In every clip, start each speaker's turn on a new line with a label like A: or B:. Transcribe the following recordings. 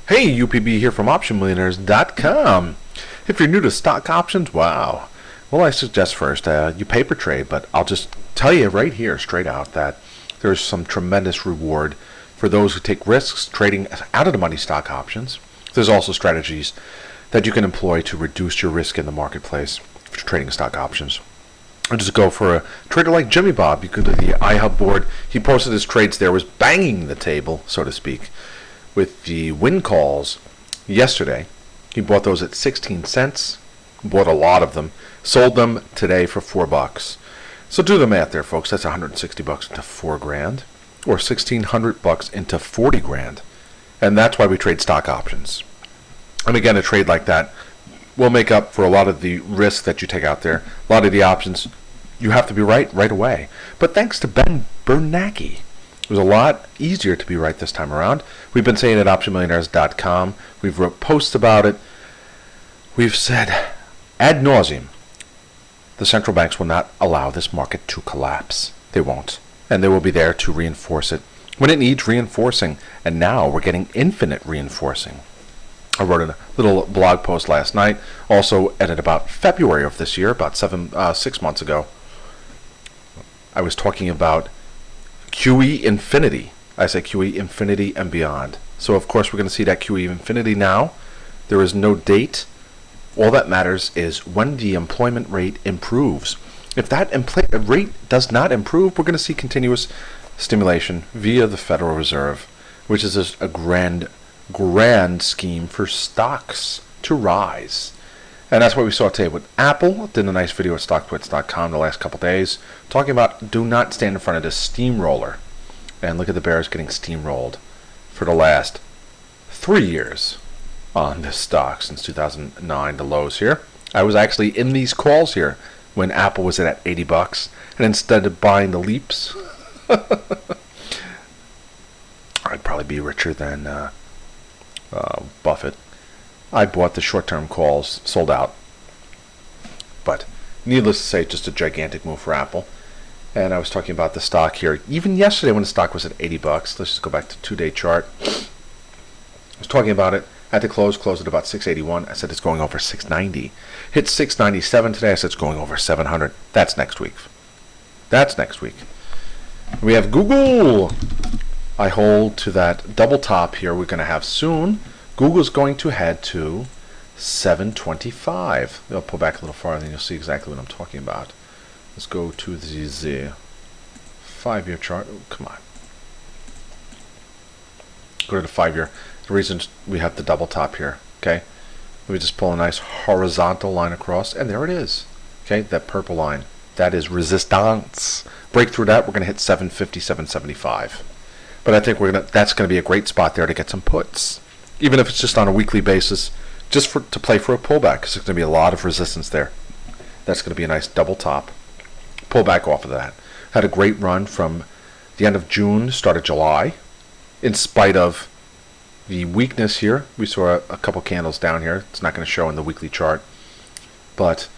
A: Hey, UPB here from OptionMillionaires.com. If you're new to stock options, wow. Well, I suggest first you paper trade, but I'll just tell you right here, straight out, that there's some tremendous reward for those who take risks trading out of the money stock options. There's also strategies that you can employ to reduce your risk in the marketplace for trading stock options. I'll just go for a trader like Jimmy Bob. You could do the iHub board. He posted his trades there, was banging the table, so to speak, with the WYNN calls yesterday. He bought those at 16 cents, bought a lot of them, sold them today for $4. So do the math there, folks. That's $160 into $4,000, or $1,600 into 40 grand. And that's why we trade stock options. And again, a trade like that will make up for a lot of the risk that you take out there. A lot of the options, you have to be right away. But thanks to Ben Bernanke, it was a lot easier to be right this time around. We've been saying at OptionMillionaires.com. We've wrote posts about it. We've said ad nauseum, the central banks will not allow this market to collapse. They won't. And they will be there to reinforce it when it needs reinforcing. And now we're getting infinite reinforcing. I wrote a little blog post last night, also at about February of this year, about 6 months ago. I was talking about QE infinity. I say QE infinity and beyond. So of course we're going to see that QE infinity now. There is no date. All that matters is when the employment rate improves. If that rate does not improve, we're going to see continuous stimulation via the Federal Reserve, which is a grand scheme for stocks to rise. And that's what we saw today with Apple. Did a nice video at StockTwits.com the last couple days talking about do not stand in front of this steamroller. And look at the bears getting steamrolled for the last 3 years on this stock since 2009, the lows here. I was actually in these calls here when Apple was at $80, and instead of buying the leaps, I'd probably be richer than Buffett. I bought the short-term calls, sold out. But needless to say, just a gigantic move for Apple. And I was talking about the stock here. Even yesterday when the stock was at $80, let's just go back to 2-day chart. I was talking about it at the closed at about 681. I said it's going over 690. Hit 697 today. I said it's going over 700. That's next week. That's next week. We have Google. I hold to that double top here we're going to have soon. Google's going to head to 725. I'll pull back a little farther and you'll see exactly what I'm talking about. Let's go to the 5-year chart. Oh, come on. Go to the 5-year. The reason we have the double top here. Okay. Let me just pull a nice horizontal line across, and there it is. Okay, that purple line. That is resistance. Break through that, we're going to hit 750, 775. But I think that's going to be a great spot there to get some puts. Even if it's just on a weekly basis, just to play for a pullback, because there's going to be a lot of resistance there. That's going to be a nice double top. Pull back off of that. Had a great run from the end of June, start of July. In spite of the weakness here, we saw a couple candles down here. It's not going to show in the weekly chart. But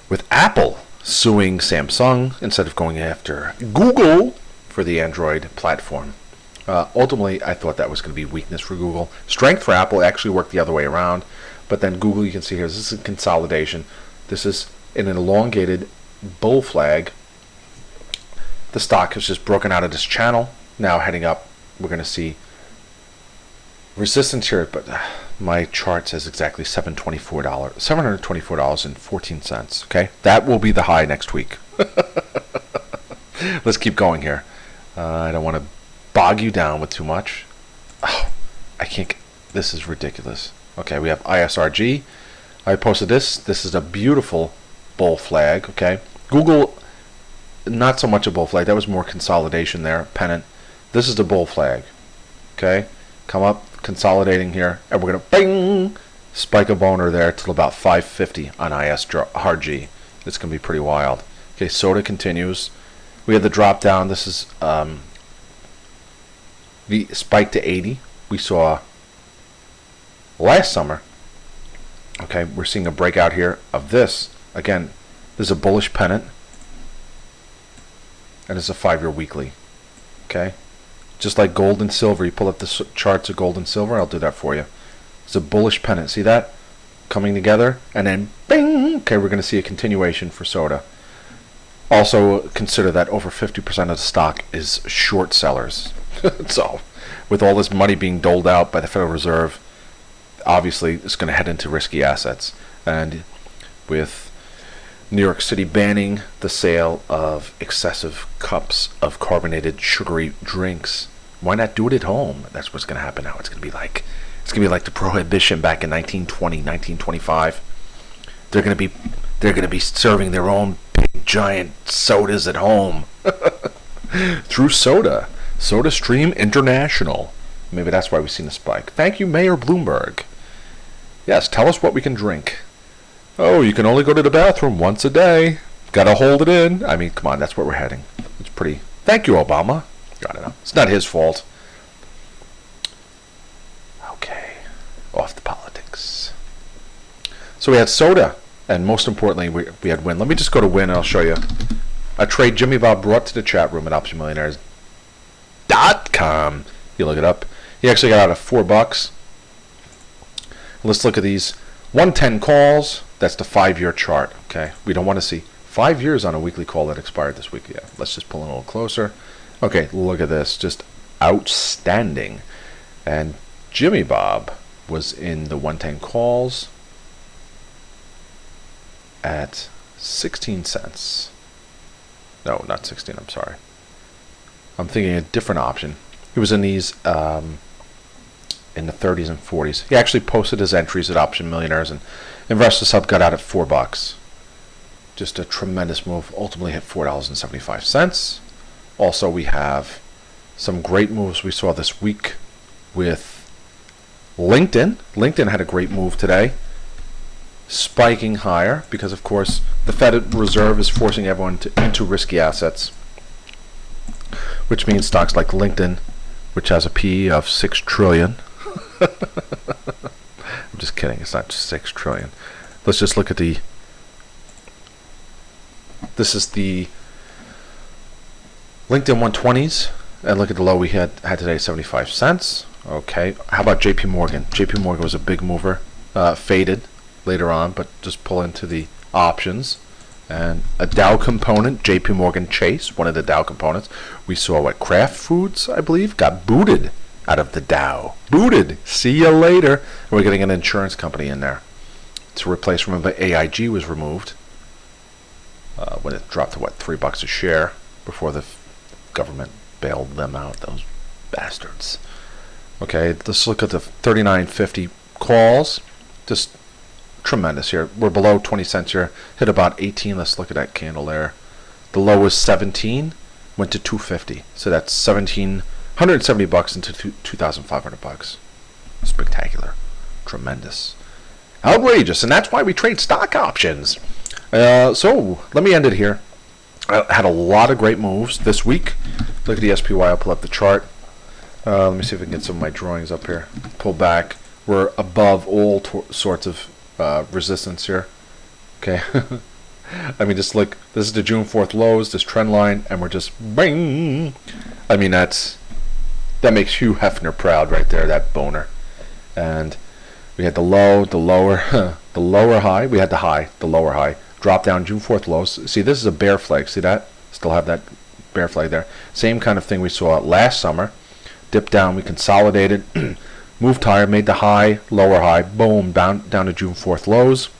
A: with Apple suing Samsung instead of going after Google for the Android platform, ultimately, I thought that was going to be weakness for Google. Strength for Apple actually worked the other way around. But then Google, you can see here, this is a consolidation. This is in an elongated bull flag. The stock has just broken out of this channel. Now heading up, we're going to see resistance here. But my chart says exactly $724.14. Okay, that will be the high next week. Let's keep going here. I don't want to bog you down with too much. Oh, I can't. This is ridiculous. Okay, we have ISRG. I posted this. This is a beautiful bull flag. Okay, Google, not so much a bull flag. That was more consolidation there, pennant. This is the bull flag. Okay, come up, consolidating here, and we're gonna bing, spike a boner there till about 550 on ISRG. It's gonna be pretty wild. Okay, soda continues. We have the drop down. This is the spike to 80 we saw last summer. Okay, we're seeing a breakout here of this. Again, this is a bullish pennant, and it's a 5-year weekly. Okay, just like gold and silver. You pull up the charts of gold and silver. I'll do that for you. It's a bullish pennant. See that? Coming together, and then bing. Okay, we're going to see a continuation for soda. Also, consider that over 50% of the stock is short sellers. So, with all this money being doled out by the Federal Reserve, obviously it's going to head into risky assets. And with New York City banning the sale of excessive cups of carbonated sugary drinks, why not do it at home? That's what's going to happen now. It's going to be like the prohibition back in 1920, 1925. They're going to be serving their own big giant sodas at home through SodaStream International. Maybe that's why we've seen a spike. Thank you, Mayor Bloomberg. Yes, tell us what we can drink. Oh, you can only go to the bathroom once a day. Gotta hold it in. I mean, come on, that's where we're heading. It's pretty. Thank you, Obama. I don't know. It's not his fault. Okay, off the politics. So we had soda, and most importantly, we had WYNN. Let me just go to WYNN, and I'll show you a trade Jimmy Bob brought to the chat room at OptionMillionaires.com. You look it up. He actually got out of $4. Let's look at these 110 calls. That's the 5-year chart. Okay, we don't want to see 5 years on a weekly call that expired this week. Yeah, let's just pull in a little closer. Okay, look at this, just outstanding. And Jimmy Bob was in the 110 calls at 16 cents. No, not 16, I'm sorry. I'm thinking a different option. He was in these in the 30s and 40s. He actually posted his entries at Option Millionaires, and Investor Sub got out at $4. Just a tremendous move. Ultimately hit $4.75. Also, we have some great moves we saw this week with LinkedIn. LinkedIn had a great move today, spiking higher because, of course, the Fed Reserve is forcing everyone into risky assets, which means stocks like LinkedIn, which has a PE of 6 trillion. I'm just kidding. It's not 6 trillion. Let's just look at this is the LinkedIn 120s, and look at the low we had today, 75 cents. Okay, how about JP Morgan? JP Morgan was a big mover, faded later on, but just pull into the options. And a Dow component, JP Morgan Chase, one of the Dow components. We saw what, Kraft Foods, I believe, got booted out of the Dow. Booted. See you later. And we're getting an insurance company in there to replace. Remember, AIG was removed when it dropped to what, $3 a share before the government bailed them out. Those bastards. Okay, let's look at the 39.50 calls. Just tremendous here. We're below 20 cents here. Hit about 18. Let's look at that candle there. The low was 17. Went to 250. So that's $1,770 into $2,500. Spectacular. Tremendous. Outrageous. And that's why we trade stock options. So let me end it here. I had a lot of great moves this week. Look at the SPY. I'll pull up the chart. Let me see if I can get some of my drawings up here. Pull back. We're above all sorts of resistance here. Okay. I mean, just look. This is the June 4th lows, this trend line, and we're just bing. I mean, that makes Hugh Hefner proud right there, that boner. And we had the low, the lower, the lower high. We had the high, the lower high. Drop down June 4th lows. See, this is a bear flag. See that? Still have that bear flag there. Same kind of thing we saw last summer. Dipped down, we consolidated, moved higher, made the high, lower high, boom, down to June 4th lows.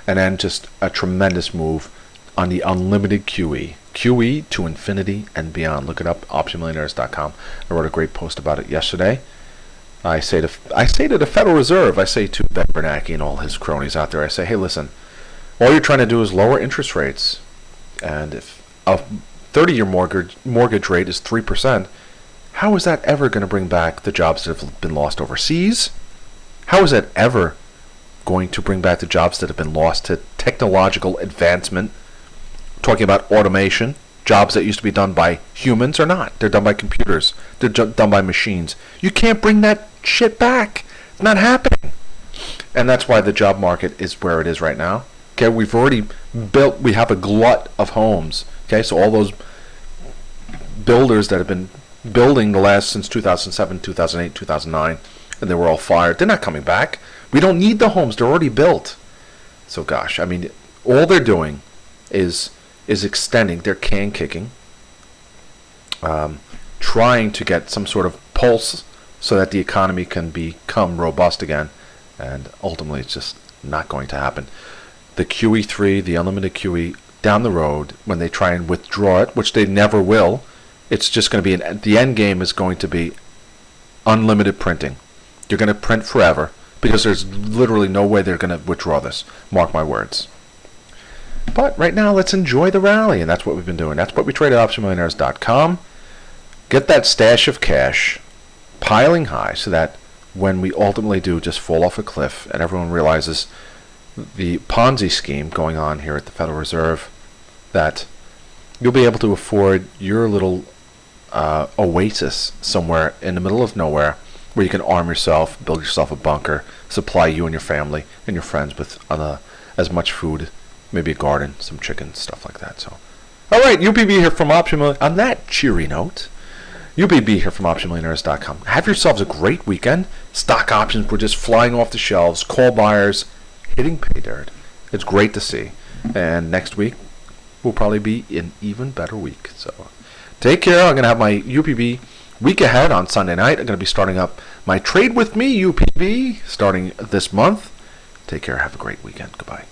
A: And then just a tremendous move on the unlimited QE. QE to infinity and beyond. Look it up, OptionMillionaires.com. I wrote a great post about it yesterday. I say to the Federal Reserve, I say to Ben Bernanke and all his cronies out there, I say, hey, listen, all you're trying to do is lower interest rates. And if a 30-year mortgage rate is 3%, how is that ever going to bring back the jobs that have been lost overseas? How is that ever going to bring back the jobs that have been lost to technological advancement? Talking about automation, jobs that used to be done by humans are not. They're done by computers. They're done by machines. You can't bring that shit back. It's not happening. And that's why the job market is where it is right now. Okay, we've already built, we have a glut of homes. Okay, so all those builders that have been building since 2007, 2008, 2009, and they were all fired. They're not coming back. We don't need the homes. They're already built. So gosh, I mean, all they're doing is extending, they're can kicking, trying to get some sort of pulse so that the economy can become robust again, and ultimately it's just not going to happen. The QE3, the unlimited QE, down the road, when they try and withdraw it, which they never will, it's just going to be, the end game is going to be unlimited printing. You're going to print forever, because there's literally no way they're going to withdraw this. Mark my words. But right now, let's enjoy the rally, and that's what we've been doing. That's what we trade at optionmillionaires.com. Get that stash of cash piling high so that when we ultimately do just fall off a cliff and everyone realizes the Ponzi scheme going on here at the Federal Reserve, that you'll be able to afford your little oasis somewhere in the middle of nowhere where you can arm yourself, build yourself a bunker, supply you and your family and your friends with as much food, maybe a garden, some chicken, stuff like that. So, all right, UPB here from Option Millionaires. On that cheery note, UPB here from optionmillionaires.com. Have yourselves a great weekend. Stock options were just flying off the shelves. Call buyers hitting pay dirt. It's great to see. And next week will probably be an even better week. So take care. I'm going to have my UPB week ahead on Sunday night. I'm going to be starting up my Trade With Me UPB starting this month. Take care. Have a great weekend. Goodbye.